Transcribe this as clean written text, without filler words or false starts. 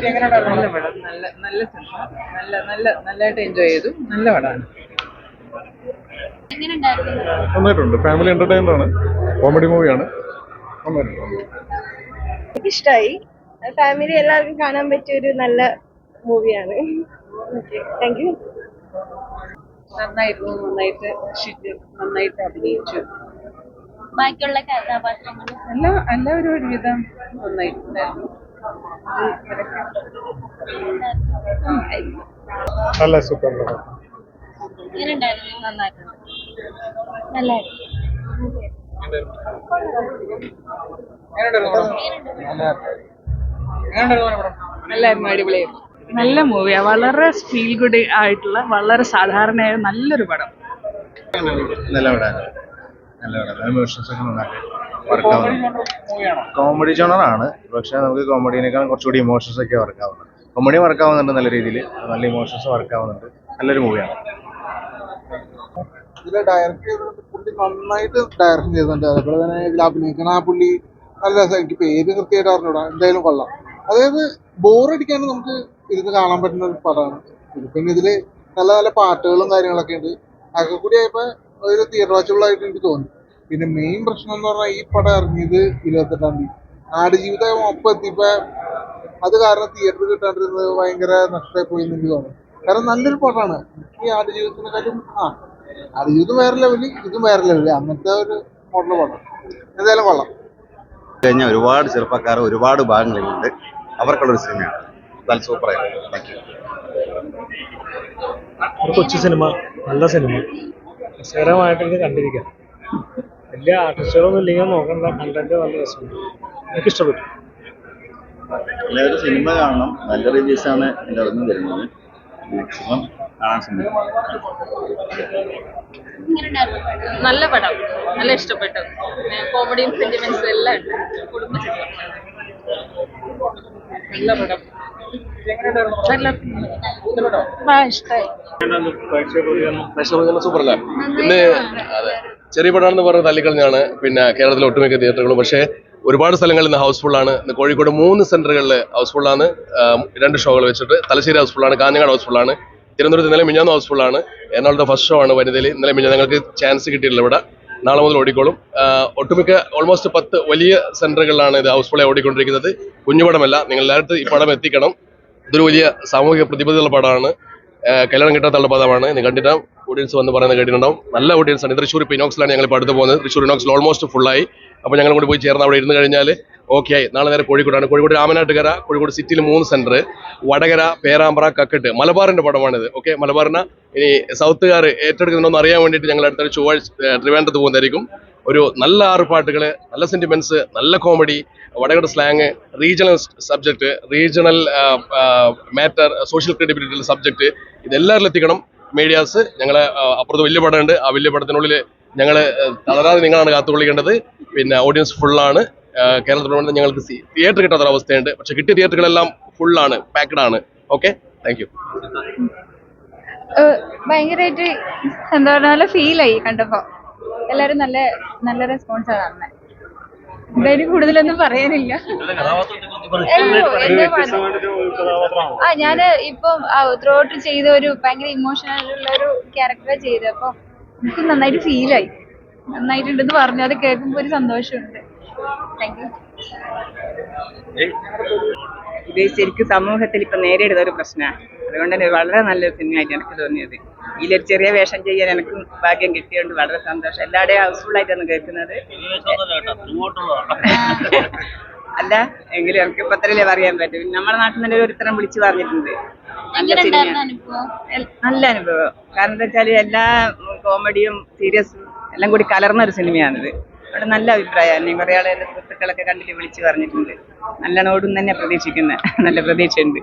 നല്ല പടം, നല്ല നല്ല സിനിമ, നല്ലതായിട്ട് എൻജോയ് ചെയ്തു. നല്ല പടമാണ്. നന്നായിട്ടുണ്ട്. ഫാമിലി എന്റർടൈനർ ആണ്, കോമഡി മൂവിയാണ്. ഇഷ്ടമായി. ഫാമിലി എല്ലാവർക്കും കാണാൻ പറ്റിയ ഒരു നല്ല മൂവിയാണ്. Thank you. നന്നായിരുന്നു, നന്നായിട്ട് അഭിനയിച്ചു. ബാക്കിയുള്ള കഥാപാത്രങ്ങൾ എല്ലാവരും ഒരുവിധം നന്നായിട്ടുണ്ടായിരുന്നു. നല്ല സൂപ്പർ. എങ്ങനെയുണ്ടായിരുന്നു? നന്നായിട്ടുണ്ട്. നല്ലായിരുന്നു, അടിപൊളിയായിരുന്നു. നല്ല മൂവിയാണ്, വളരെ ഫീൽ ഗുഡ് ആയിട്ടുള്ള, വളരെ സാധാരണയായ നല്ലൊരു പടം. നല്ല പടമാണ്, നല്ല പടം. ഇമോഷൻസ് ഒക്കെ നന്നായിട്ട് വർക്കാവുന്നു. കോമഡി ജോണറാണ്, പക്ഷെ നമുക്ക് കോമഡിനേക്കാൾ കുറച്ചുകൂടി ഇമോഷൻസ് ഒക്കെ വർക്കാവുന്നത്. കോമഡി വർക്കാവുന്നുണ്ട് നല്ല രീതിയിൽ, നല്ല ഇമോഷൻസ് വർക്കാവുന്നുണ്ട്. നല്ലൊരു മൂവിയാണ്. ഇതിലെ ഡയറക്ട് ചെയ്തിട്ട് പുള്ളി നന്നായിട്ട് ഡയറക്ഷൻ ചെയ്തിട്ടുണ്ട്. അതുപോലെ തന്നെ ഇതിൽ അഭിനയിക്കുന്ന ആ പുള്ളി നല്ല രസം. എനിക്ക് പേര് കൃത്യമായിട്ട് അറിഞ്ഞൂടാ, എന്തായാലും കൊള്ളാം. അതായത് ബോറടിക്കാണ്ട് നമുക്ക് ഇരുന്ന് കാണാൻ പറ്റുന്ന ഒരു പടമാണ്. പിന്നെ ഇതില് നല്ല നല്ല പാട്ടുകളും കാര്യങ്ങളൊക്കെ ഉണ്ട്. അതൊക്കെ കൂടി ആയപ്പോൾ ഒരു തിയേറ്റർ വാച്ചുകളായിട്ട് എനിക്ക് തോന്നി. പിന്നെ മെയിൻ പ്രശ്നം എന്ന് പറഞ്ഞാൽ ഈ പടം ഇറങ്ങിയത് 28-ാം തീയതി. ആടുജീവിതം ഒപ്പം എത്തിയപ്പോൾ അത് കാരണം തിയേറ്ററിൽ കിട്ടാണ്ടിരുന്നത് ഭയങ്കര നഷ്ടമായി പോയി എന്ന് എനിക്ക് തോന്നുന്നു. കാരണം നല്ലൊരു പടമാണ്. ഈ ആടുജീവിതത്തിനെക്കാളും ആടുജീവിതം വേറെ ലെവല്, ഇതും വേറെ ലെവല്, അങ്ങനത്തെ ഒരു മോഡൽ പടം. എന്തായാലും കൊള്ളാം. കഴിഞ്ഞ ഒരുപാട് ചെറുപ്പക്കാർ ഒരുപാട് ഭാഗങ്ങളിലുണ്ട്, അവർക്കുള്ളൊരു സിനിമയാണ്. നല്ല സൂപ്പറായിരുന്നു. Thank you. ഒരു കൊച്ചു സിനിമ, നല്ല സിനിമ, രസകരമായിട്ട് എനിക്ക് കണ്ടിരിക്കാം. വലിയ ആർട്ടിസ്റ്റുകളൊന്നും ഇല്ലെങ്കിൽ നോക്കണ്ട, കണ്ടന്റ് നല്ല രസമുണ്ട്, എനിക്ക് ഇഷ്ടപ്പെട്ടു. എല്ലാവരും സിനിമ കാണണം. നല്ല റിവ്യൂസാണ് എൻ്റെ അറിഞ്ഞു വരുന്നത്. മാക്സിമം കാണാൻ ശ്രമിക്കും. നല്ല പടം, നല്ല ഇഷ്ടപ്പെട്ടു. കോമഡിയും സെന്റിമെന്റ്സും എല്ലാം ഉണ്ട്. കുടുംബചിത്രം നല്ല പടം. ഇഷ്ടമായി. സൂപ്പറല്ല. ഇന്ന് അതെ, ചെറിയ പടമാണെന്ന് പറഞ്ഞ് തള്ളിക്കളഞ്ഞാണ് പിന്നെ കേരളത്തിലെ ഒട്ടുമിക്ക തിയേറ്ററുകളും. പക്ഷേ ഒരുപാട് സ്ഥലങ്ങളിൽ ഇന്ന് ഹൗസ്ഫുള്ളാണ്. ഇന്ന് കോഴിക്കോട് 3 സെന്ററുകളിൽ ഹൗസ്ഫുള്ളാണ്. 2 ഷോകൾ വെച്ചിട്ട്. തലശ്ശേരി ഹൗസ്ഫുള്ളാണ്, കാഞ്ഞങ്ങാട് ഹൗസ്ഫുള്ളാണ്, തിരുവനന്തപുരത്ത് ഇന്നലെ മിഞ്ഞാന്ന് ഹൗസ്ഫുള്ളാണ്. എറണാകുളത്തെ ഫസ്റ്റ് ഷോ ആണ് വനിതയിൽ. ഇന്നലെ മിഞ്ഞാന്ന് ഞങ്ങൾക്ക് ചാൻസ് കിട്ടിയിട്ടില്ല ഇവിടെ. നാളെ മുതൽ ഓടിക്കോളും. ഒട്ടുമിക്ക ഓൾമോസ്റ്റ് 10 വലിയ സെന്ററുകളിലാണ് ഇത് ഹൗസ്ഫുള്ളായി ഓടിക്കൊണ്ടിരിക്കുന്നത്. കുഞ്ഞുപടമല്ല, നിങ്ങൾ എല്ലായിടത്തും ഈ പടം എത്തിക്കണം. ഇതൊരു വലിയ സാമൂഹിക പ്രതിബദ്ധതയുള്ള പടമാണ്. കല്യാണം കിട്ടാത്തുള്ള പദമാണ്. ഇത് കണ്ടിട്ടാവും ഓഡിയൻസ് വന്ന് പറയുന്നത് കേട്ടിട്ടുണ്ടാവും. നല്ല ഓഡിയൻസ് ആണ്. തൃശ്ശൂർ ഇനോക്സിലാണ് ഞങ്ങൾ ഇപ്പോൾ അടുത്ത് പോകുന്നത്. തൃശ്ശൂർ ഇനോക്സിൽ ഓൾമോസ്റ്റ് ഫുള്ളായി. അപ്പോൾ ഞങ്ങൾ കൂടി പോയി ചേർന്ന് അവിടെ ഇരുന്ന് കഴിഞ്ഞാൽ ഓക്കെ ആയി. നാളെ നേരെ കോഴിക്കോടാണ്. കോഴിക്കോട് രാമനാട്ടുകര, കോഴിക്കോട് സിറ്റിയിൽ 3 സെന്റർ, വടകര, പേരാമ്പ്ര, കക്കട്ട്. മലബാറിന്റെ പടമാണിത്. ഓക്കെ, മലബാറിന് ഇനി സൗത്തുകാർ ഏറ്റെടുക്കുന്നുണ്ടോന്ന് അറിയാൻ വേണ്ടിയിട്ട് ഞങ്ങൾ അടുത്തൊരു ചൊവ്വാഴ്ച ട്രിവാൻഡ്രത്ത് പോകുന്നതായിരിക്കും. ഒരു നല്ല 6 പാട്ടുകൾ, നല്ല സെന്റിമെന്റ്സ്, നല്ല comedy, Vadakara slang, regional subject, regional matter, social credibility subject, ഇതെല്ലാവരിലും എത്തിക്കണം. മീഡിയാസ് ഞങ്ങളെ അപ്പുറത്ത് വലിയ പടമുണ്ട്. ആ വലിയ പടത്തിനുള്ളിൽ ഞങ്ങൾ തളരാതെ നിങ്ങളാണ് കാത്തുകൊള്ളിക്കേണ്ടത്. പിന്നെ ഓഡിയൻസ് ഫുള്ളാണ്. കേരളത്തിൽ ഞങ്ങൾക്ക് തിയേറ്റർ കിട്ടാത്തൊരവസ്ഥയുണ്ട്. പക്ഷെ കിട്ടിയ തിയേറ്ററുകളെല്ലാം ഫുള്ളാണ്, പാക്ഡ് ആണ്. Okay, thank you. ഭയങ്കരമായിട്ട് എന്താ പറയുക, നല്ല ഫീലായി കണ്ടപ്പോ. എല്ലാരും നല്ല നല്ല റെസ്പോൺസാണ് തന്നെ. എന്തായാലും കൂടുതലൊന്നും പറയാനില്ല. ഞാന് ഇപ്പം ത്രൂ ഔട്ട് ചെയ്ത ഒരു ഭയങ്കര ഇമോഷണൽ ഉള്ള ഒരു ക്യാരക്ടർ ചെയ്ത്, അപ്പൊ എനിക്ക് നന്നായിട്ട് ഫീലായി. നന്നായിട്ടുണ്ടെന്ന് പറഞ്ഞു. അത് കേൾക്കുമ്പോ ഒരു സന്തോഷമുണ്ട്. Thank you. ഇത് ശരിക്കും സമൂഹത്തിൽ ഇപ്പൊ നേരിടുന്ന ഒരു പ്രശ്നമാണ്. അതുകൊണ്ട് തന്നെ വളരെ നല്ലൊരു സിനിമയായിട്ട് എനിക്ക് തോന്നിയത്. ഇതിലൊരു ചെറിയ വേഷം ചെയ്യാൻ എനിക്ക് ഭാഗ്യം കിട്ടിയോണ്ട് വളരെ സന്തോഷം. എല്ലാവരുടെയും ഹൗസ്ഫുൾ ആയിട്ടാണ് കേൾക്കുന്നത്. അല്ല എങ്കിലും എനിക്ക് ഇപ്പൊ അത്രയല്ലേ പറയാൻ പറ്റും. നമ്മുടെ നാട്ടിൽ തന്നെ ഒരുത്തരം വിളിച്ചു പറഞ്ഞിട്ടുണ്ട്. നല്ല സിനിമയാണ്, നല്ല അനുഭവം. കാരണം എന്താ വെച്ചാല് എല്ലാ കോമഡിയും സീരിയസും എല്ലാം കൂടി കലർന്ന ഒരു സിനിമയാണിത്. അവിടെ നല്ല അഭിപ്രായമാണ്. കുറെ ആളെ എൻ്റെ സുഹൃത്തുക്കളൊക്കെ കണ്ടിട്ട് വിളിച്ചു പറഞ്ഞിട്ടുണ്ട്. നല്ലോണം ഓടും തന്നെ പ്രതീക്ഷിക്കുന്ന നല്ല പ്രതീക്ഷയുണ്ട്.